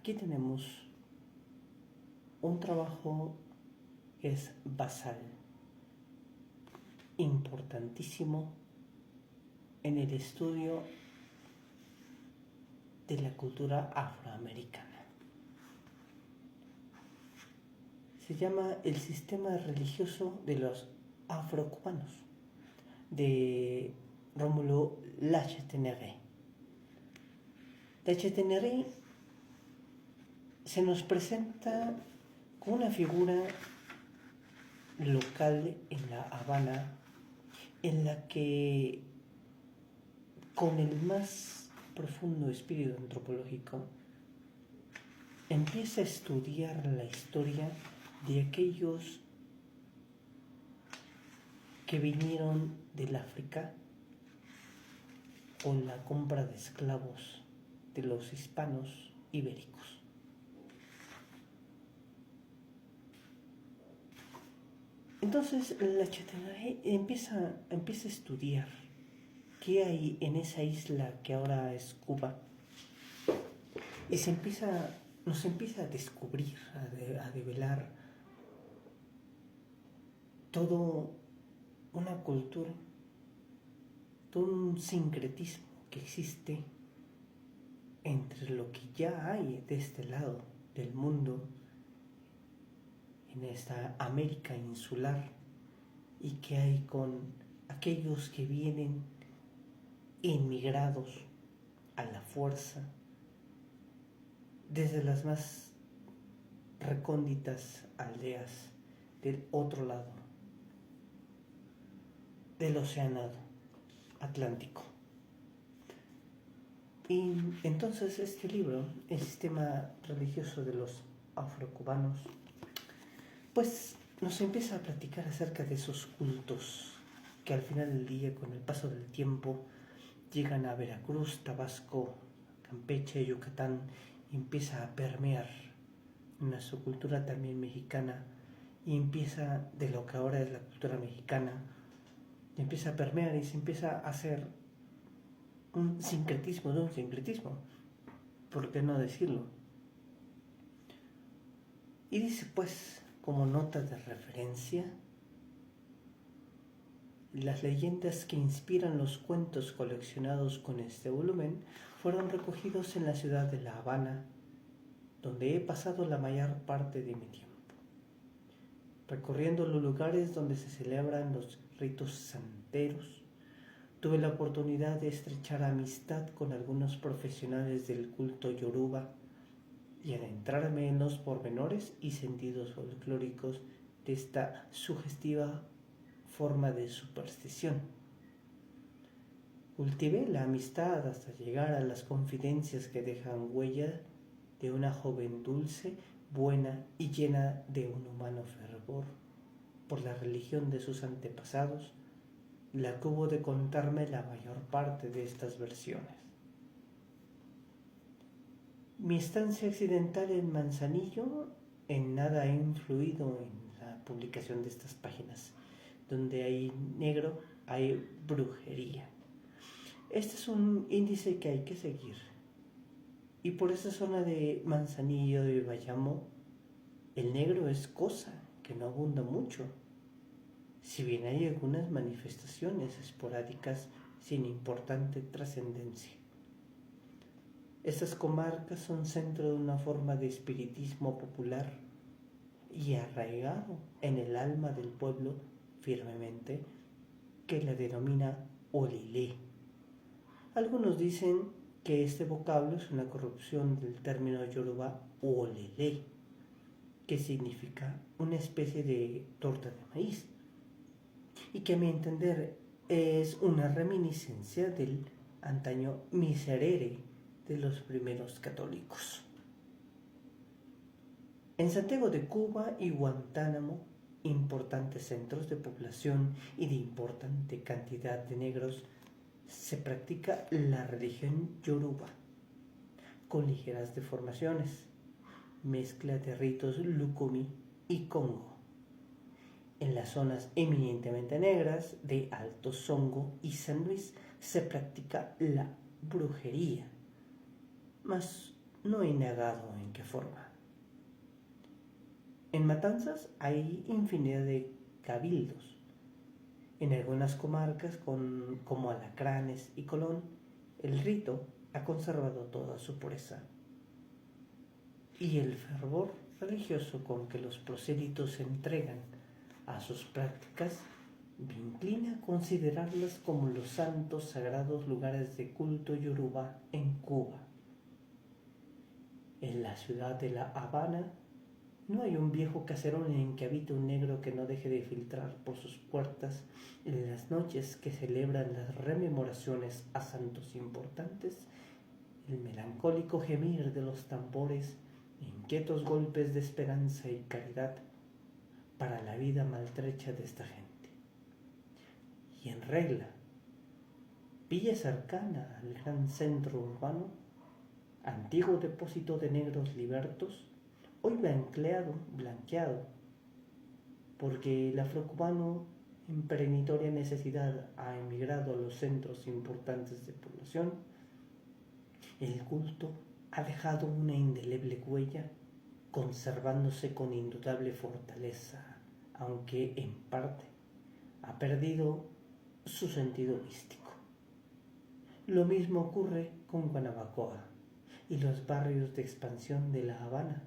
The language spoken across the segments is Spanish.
aquí tenemos un trabajo que es basal, importantísimo en el estudio de la cultura afroamericana. Se llama El sistema religioso de los afrocubanos, de Rómulo Lachetenerie. Lachetenerie se nos presenta como una figura local en La Habana, en la que, con el más profundo espíritu antropológico, empieza a estudiar la historia de aquellos que vinieron del África con la compra de esclavos de los hispanos ibéricos. Entonces Lachetenerie empieza a estudiar qué hay en esa isla que ahora es Cuba, y nos empieza a descubrir, a develar todo una cultura, todo un sincretismo que existe entre lo que ya hay de este lado del mundo, en esta América insular, y que hay con aquellos que vienen inmigrados a la fuerza desde las más recónditas aldeas del otro lado del océano Atlántico. Y entonces este libro, El sistema religioso de los afrocubanos, pues nos empieza a platicar acerca de esos cultos que al final del día, con el paso del tiempo, llegan a Veracruz, Tabasco, Campeche, Yucatán, y empieza a permear en nuestra cultura también mexicana, y empieza, de lo que ahora es la cultura mexicana, empieza a permear y se empieza a hacer un sincretismo de un sincretismo, ¿por qué no decirlo? Y dice, pues, como nota de referencia, las leyendas que inspiran los cuentos coleccionados con este volumen fueron recogidos en la ciudad de La Habana, donde he pasado la mayor parte de mi tiempo, recorriendo los lugares donde se celebran los ritos santeros. Tuve la oportunidad de estrechar amistad con algunos profesionales del culto yoruba y adentrarme en los pormenores y sentidos folclóricos de esta sugestiva forma de superstición. Cultivé la amistad hasta llegar a las confidencias que dejan huella de una joven dulce, buena y llena de un humano fervor por la religión de sus antepasados, la que hubo de contarme la mayor parte de estas versiones. Mi estancia accidental en Manzanillo en nada ha influido en la publicación de estas páginas. Donde hay negro, hay brujería. Este es un índice que hay que seguir. Y por esa zona de Manzanillo, de Bayamo, el negro es cosa que no abunda mucho. Si bien hay algunas manifestaciones esporádicas sin importante trascendencia. Estas comarcas son centro de una forma de espiritismo popular y arraigado en el alma del pueblo firmemente, que la denomina Olilé. Algunos dicen que este vocablo es una corrupción del término yoruba olele, que significa una especie de torta de maíz, y que a mi entender es una reminiscencia del antaño miserere de los primeros católicos. En Santiago de Cuba y Guantánamo, importantes centros de población y de importante cantidad de negros, se practica la religión yoruba, con ligeras deformaciones, mezcla de ritos Lukumi y Congo. En las zonas eminentemente negras de Alto Songo y San Luis se practica la brujería, mas no he indagado en qué forma. En Matanzas hay infinidad de cabildos. En algunas comarcas, como Alacranes y Colón, el rito ha conservado toda su pureza. Y el fervor religioso con que los prosélitos se entregan a sus prácticas me inclina a considerarlas como los santos sagrados lugares de culto yoruba en Cuba. En la ciudad de La Habana no hay un viejo caserón en que habite un negro que no deje de filtrar por sus puertas en las noches que celebran las rememoraciones a santos importantes el melancólico gemir de los tambores, inquietos golpes de esperanza y caridad para la vida maltrecha de esta gente. Y en regla, villa cercana al gran centro urbano, antiguo depósito de negros libertos, hoy blanqueado, porque el afrocubano en perenitoria necesidad ha emigrado a los centros importantes de población, el culto ha dejado una indeleble huella, conservándose con indudable fortaleza, aunque en parte ha perdido su sentido místico. Lo mismo ocurre con Guanabacoa y los barrios de expansión de La Habana.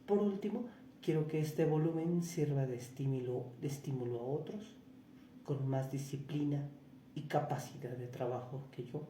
Por último, quiero que este volumen sirva de estímulo a otros con más disciplina y capacidad de trabajo que yo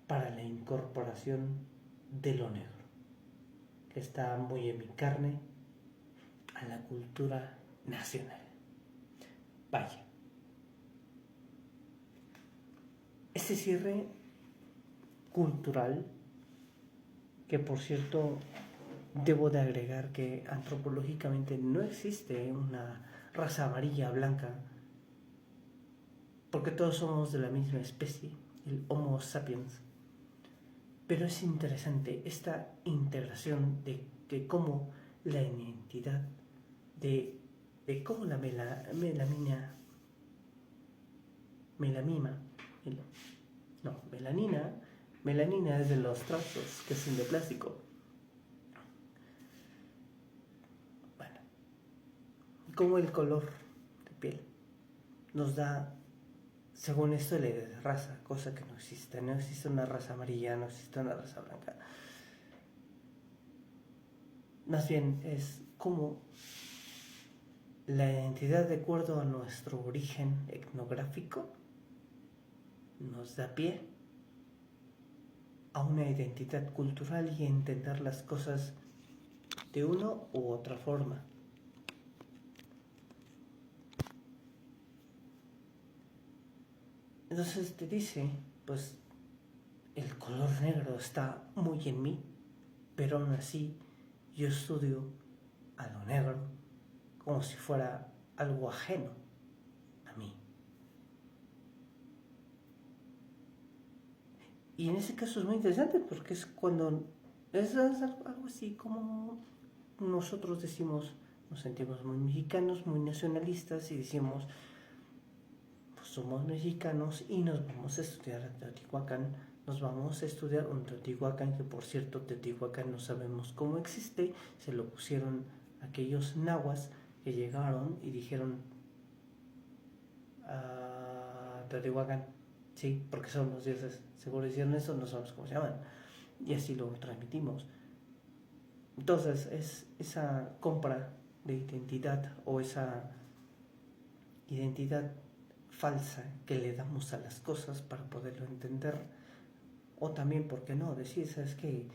para la incorporación de lo negro, que está muy en mi carne, a la cultura nacional. Vaya. Este cierre cultural, que por cierto debo de agregar que antropológicamente no existe una raza amarilla blanca, porque todos somos de la misma especie, el Homo sapiens. Pero es interesante esta integración de cómo la identidad, de cómo la melanina es de los trastos que son de plástico. Bueno, como el color de piel nos da, según esto, la idea de raza, cosa que no existe. No existe una raza amarilla, no existe una raza blanca. Más bien es como la identidad, de acuerdo a nuestro origen etnográfico, nos da pie a una identidad cultural y entender las cosas de una u otra forma. Entonces te dice, pues el color negro está muy en mí, pero aún así yo estudio a lo negro como si fuera algo ajeno a mí. Y en ese caso es muy interesante porque es cuando es algo así como nosotros decimos, nos sentimos muy mexicanos, muy nacionalistas y decimos, pues somos mexicanos y nos vamos a estudiar a Teotihuacán, nos vamos a estudiar un Teotihuacán, que por cierto Teotihuacán no sabemos cómo existe, se lo pusieron aquellos nahuas que llegaron y dijeron a Teotihuacán, sí, porque son los dioses, seguro hicieron eso, no sabemos cómo se llaman, y así lo transmitimos. Entonces es esa compra de identidad o esa identidad falsa que le damos a las cosas para poderlo entender, o también, ¿por qué no? Decir, ¿sabes qué?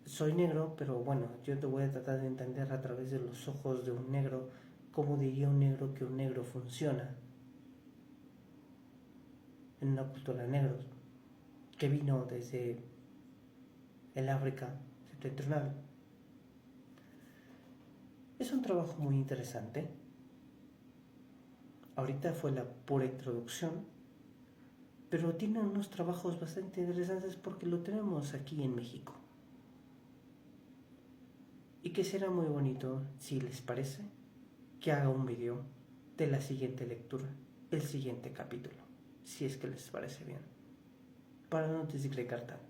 Soy negro, pero bueno, yo te voy a tratar de entender a través de los ojos de un negro, cómo diría un negro que un negro funciona en una cultura de negros que vino desde el África septentrional. Es un trabajo muy interesante. Ahorita fue la pura introducción, pero tiene unos trabajos bastante interesantes porque lo tenemos aquí en México. Y que será muy bonito, si les parece, que haga un video de la siguiente lectura, el siguiente capítulo, si es que les parece bien, para no desgregar tanto.